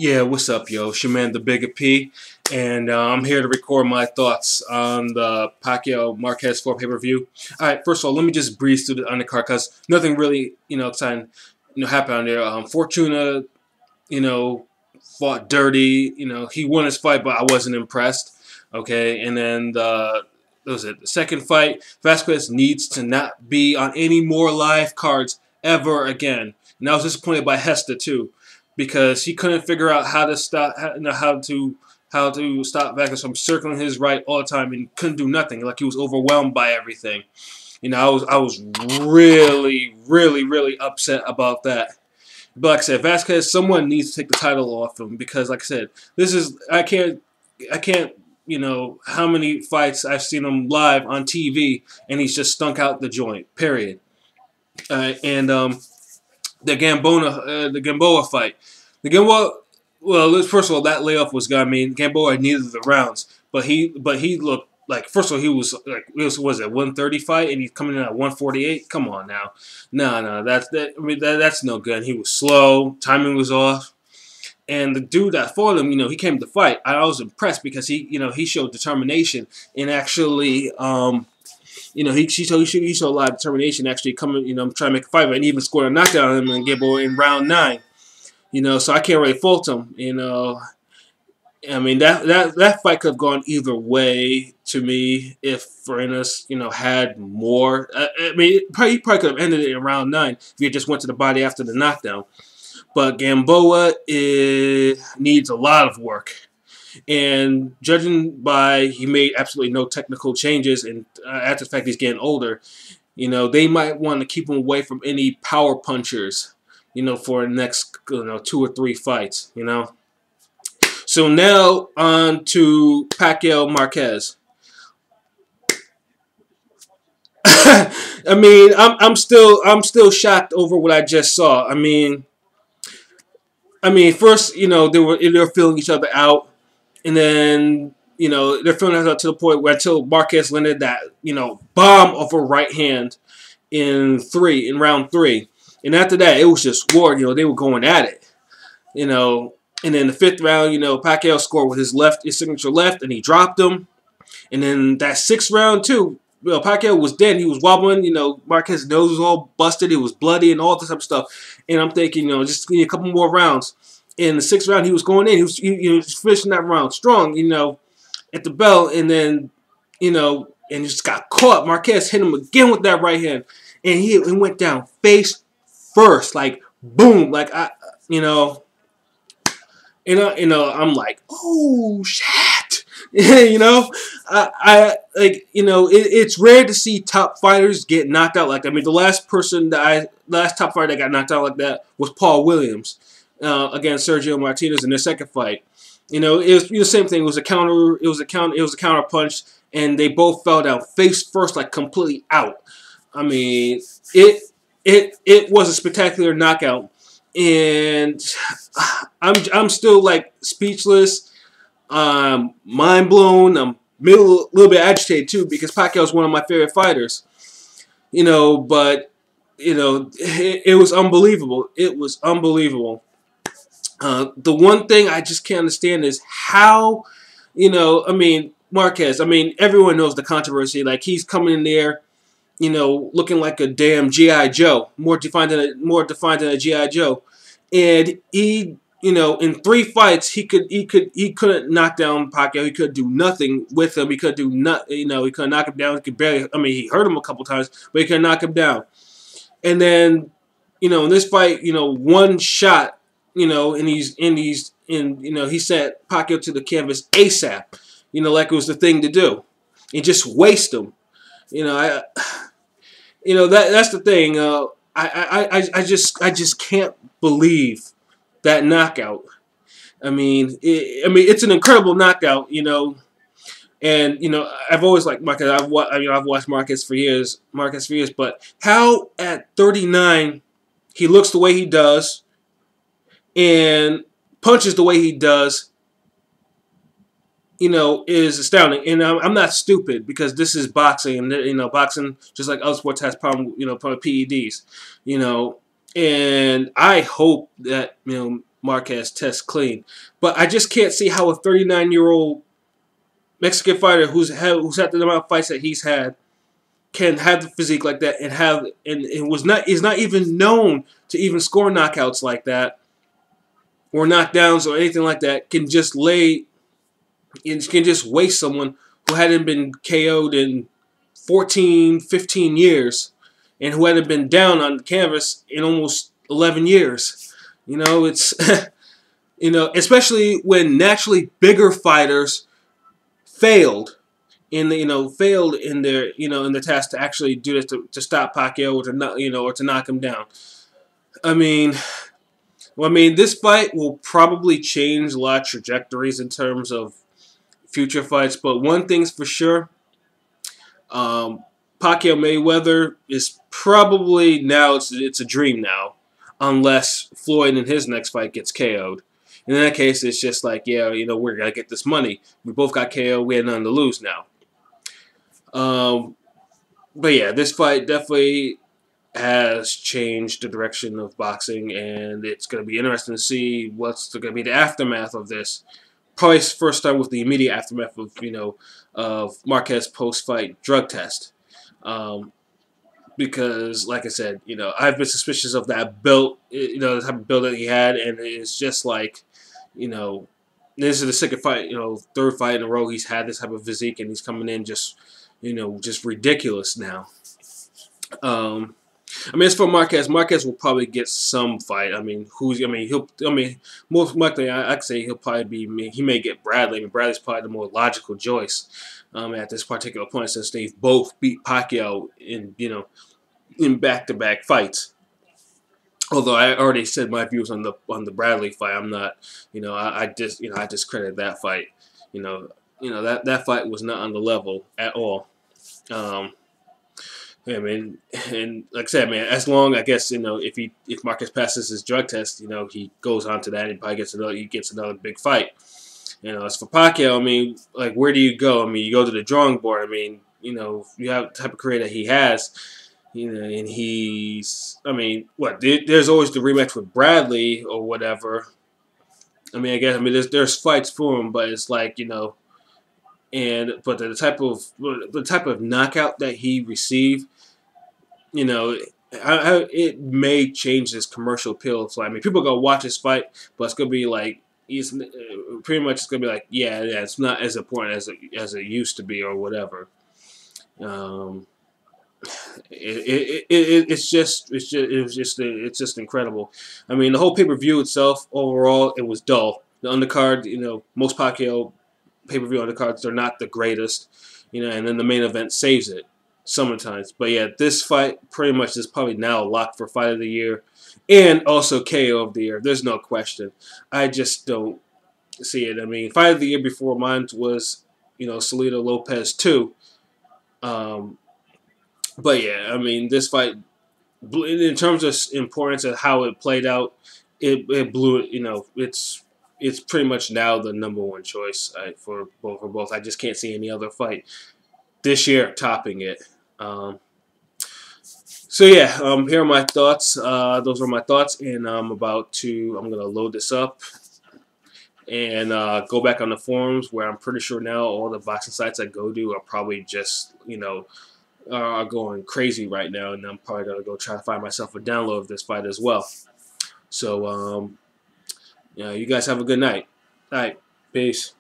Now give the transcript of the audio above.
Yeah, what's up, yo? It's your man, the Bigga P, and I'm here to record my thoughts on the Pacquiao-Marquez 4 pay-per-view. All right, first of all, let me just breeze through the undercard because nothing really, exciting, happened on there. Fortuna, you know, fought dirty. He won his fight, but I wasn't impressed. Okay, and then what was it? The second fight, Vasquez needs to not be on any more live cards ever again. And I was disappointed by Hester too, because he couldn't figure out how to stop, how to stop Vasquez from circling his right all the time, and couldn't do nothing. Like he was overwhelmed by everything. I was really upset about that. But like I said, Vasquez, someone needs to take the title off him because, like I said, I can't, how many fights I've seen him live on TV and he's just stunk out the joint. Period. And the Gamboa fight, well, first of all, that layoff was good. I mean, Gamboa needed the rounds, but he looked like, first of all, he was like, was it 130 fight, and he's coming in at 148. Come on now, no, that's no good. He was slow, timing was off, and the dude that fought him, he came to fight. I was impressed because he showed determination and actually, he showed a lot of determination actually coming, trying to make a fight, and even scored a knockdown on him and Gamboa in round 9. So I can't really fault him. I mean that fight could have gone either way to me if Farinas, had more. I mean, he probably could have ended it in round 9 if he just went to the body after the knockdown. But Gamboa needs a lot of work, and judging by he made absolutely no technical changes, and after the fact he's getting older, they might want to keep him away from any power punchers, for the next 2 or 3 fights, So now on to Pacquiao Marquez. I mean, I'm still shocked over what I just saw. I mean, first, they were feeling each other out, and then they're feeling each other to the point where until Marquez landed that bomb of a right hand in round 3. And after that, it was just war. They were going at it. And then the 5th round, Pacquiao scored with his signature left, and he dropped him. And then that 6th round too, Pacquiao was dead. He was wobbling. Marquez's nose was all busted. It was bloody and all this type of stuff. And I'm thinking, just need a couple more rounds. In the 6th round, he was going in. He was finishing that round strong, at the bell. And then, and just got caught. Marquez hit him again with that right hand, and he went down face first, like boom, like I'm like, oh shit, it's rare to see top fighters get knocked out like that. I mean, the last top fighter that got knocked out like that was Paul Williams against Sergio Martinez in their 2nd fight. It was the same thing. It was a counter punch, and they both fell down face first, like completely out. I mean, it was a spectacular knockout, and I'm still like speechless, mind blown. I'm a little bit agitated too because Pacquiao is one of my favorite fighters, but it was unbelievable. It was unbelievable. The one thing I just can't understand is how, Marquez. I mean, everyone knows the controversy. Like, he's coming in there, looking like a damn G.I. Joe, more defined than a G.I. Joe, and he, in 3 fights, he couldn't knock down Pacquiao. He could do nothing with him. He could do he couldn't knock him down. He could barely. I mean, he hurt him a couple times, but he couldn't knock him down. And then, in this fight, one shot. And he sent Pacquiao to the canvas ASAP, like it was the thing to do, and just waste him. That's the thing. I just can't believe that knockout. I mean, it's an incredible knockout, and I've always liked Marquez. I've watched Marquez for years, but how at 39 he looks the way he does and punches the way he does, is astounding. And I'm not stupid because this is boxing, and boxing, just like other sports, has problem, PEDs, And I hope that Marquez tests clean. But I just can't see how a 39-year-old Mexican fighter who's had the amount of fights that he's had can have the physique like that and is not even known to even score knockouts like that or knockdowns or anything like that. Can just waste someone who hadn't been KO'd in 14, 15 years and who hadn't been down on the canvas in almost 11 years. It's especially when naturally bigger fighters failed failed in their in the task to actually do this to stop Pacquiao or to knock him down. I mean, this fight will probably change a lot of trajectories in terms of future fights, but one thing's for sure, Pacquiao Mayweather is probably now it's a dream now, unless Floyd in his next fight gets KO'd. In that case, it's just like, yeah, we're gonna get this money. We both got KO'd. We had nothing to lose now. But yeah, this fight definitely has changed the direction of boxing, and it's going to be interesting to see what's going to be the aftermath of this. Probably first start with the immediate aftermath of of Marquez post-fight drug test, because like I said, I've been suspicious of that belt, the type of build that he had, and it's just like, this is the second fight, third fight in a row he's had this type of physique, and he's coming in just ridiculous now. As for Marquez, Marquez will probably get some fight. Most likely, I'd say he'll probably be. He may get Bradley. Bradley's probably the more logical choice at this particular point, since they've both beat Pacquiao in back-to-back fights. Although I already said my views on the Bradley fight, I'm not. I discredit that fight. That fight was not on the level at all. And like I said, as long, I guess, if Marquez passes his drug test, he goes on to that and probably gets another big fight. As for Pacquiao, like, where do you go? You go to the drawing board. You have the type of career that he has, and he's, there's always the rematch with Bradley or whatever. I guess, there's fights for him, but it's like, but the type of knockout that he received, it may change his commercial appeal. So people gonna watch this fight, but it's gonna be like pretty much it's gonna be like, yeah, it's not as important as it used to be or whatever. It's just incredible. The whole pay-per-view itself, overall, it was dull. The undercard, most Pacquiao pay-per-view undercards are not the greatest, and then the main event saves it sometimes. But yeah, this fight pretty much is probably now locked for fight of the year and also KO of the year. There's no question. I just don't see it. Fight of the year before mine was, Salido Lopez 2. But yeah, this fight, in terms of importance and how it played out, it blew it. It's pretty much now the #1 choice for both. I just can't see any other fight this year topping it. So yeah, here are my thoughts. Those are my thoughts, and I'm gonna load this up and go back on the forums, where I'm pretty sure now all the boxing sites I go to are probably just are going crazy right now, and I'm probably gonna go try to find myself a download of this fight as well. So you guys have a good night. All right, peace.